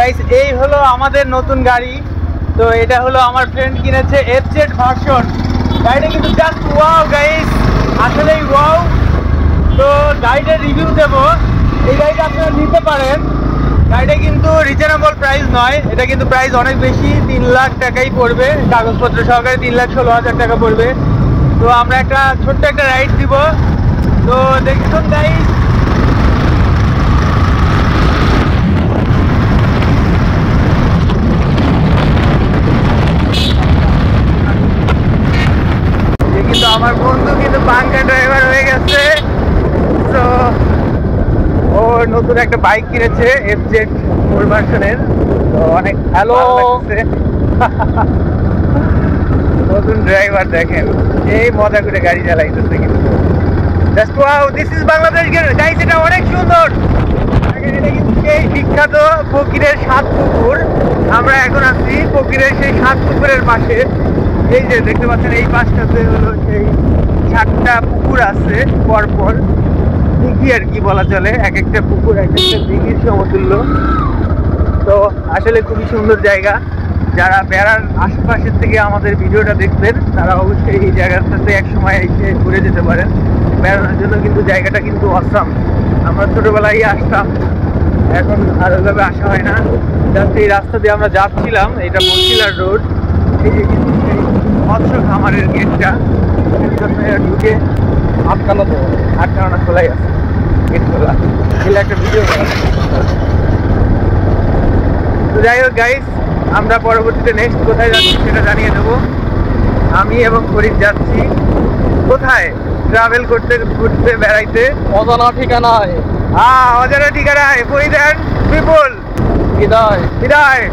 Guys এই হলো আমাদের নতুন গাড়ি। তো এটা হলো আমার ফ্রেন্ড কিনেছে FZ ভার্সন। গাড়িটা কিন্তু জাস্ট ওয়াও গাইস, আসলেই ওয়াও। তো গাড়িটার রিভিউ দেবো। এই গাড়িটা আপনারা নিতে পারেন। গাড়িটা কিন্তু রিজনেবল প্রাইস নয়, এটা কিন্তু প্রাইস অনেক বেশি, 3 লাখ টাকাই পড়বে, কাগজপত্র সহকারে 3,16,000 টাকা পড়বে। তো আমরা একটা ছোট্ট একটা রাইড দিব। তো দেখুন গাইস, কিন্তু আমার বন্ধু কিন্তু পাঙ্কা ড্রাইভার হয়ে গেছে। তো ওর নতুন একটা বাইক কিনেছে FZ 4 ভার্সনের। তো অনেক হ্যালো নতুন ড্রাইভার দেখেন, এই মজা করে গাড়ি চালাইতেছে কিন্তু just wow. This is Bangladesh guys, এটা অনেক সুন্দর। এটা কিন্তু সেই বিখ্যাত ফকিরের 7 পুকুর। আমরা এখন আছি ফকিরের সেই 7 পুকুরের পাশে। এই যে দেখতে পাচ্ছেন, এই পাশটাতে হলো সেই 7টা পুকুর আছে পরপর, দিঘি আর কি বলা চলে। এক একটা পুকুর এক একটা দিঘির সমতুল্য। তো আসলে খুবই সুন্দর জায়গা। যারা বেড়ার আশেপাশের থেকে আমাদের ভিডিওটা দেখবেন তারা অবশ্যই এই জায়গাটাতে একসময় এসে ঘুরে যেতে পারেন। বেড়ানোর জন্য কিন্তু জায়গাটা কিন্তু অসাম। আমরা ছোটবেলায় আসতাম, এখন আর ওইভাবে আসা হয় না। জাস্ট এই রাস্তা দিয়ে আমরা যাচ্ছিলাম, এটা বসিলার রোড। এই যে কিন্তু সেই মৎস্য খামারের গেটটা, ঢুকে আটকানো তো আটকানো খোলাই আছে, গেট খোলা। এগুলো একটা ভিডিও করা। তো যাই হোক গাইস, আমরা পরবর্তীতে নেক্সট কোথায় যাচ্ছি সেটা জানিয়ে দেবো। আমি এবং ফরিদ যাচ্ছি কোথায় ট্রাভেল করতে, ঘুরতে, বেড়াইতে অজানা ঠিকানায়। অজানা ঠিকানায়। ফরিদ এন্ড পিপল, বিদায়। বিদায়।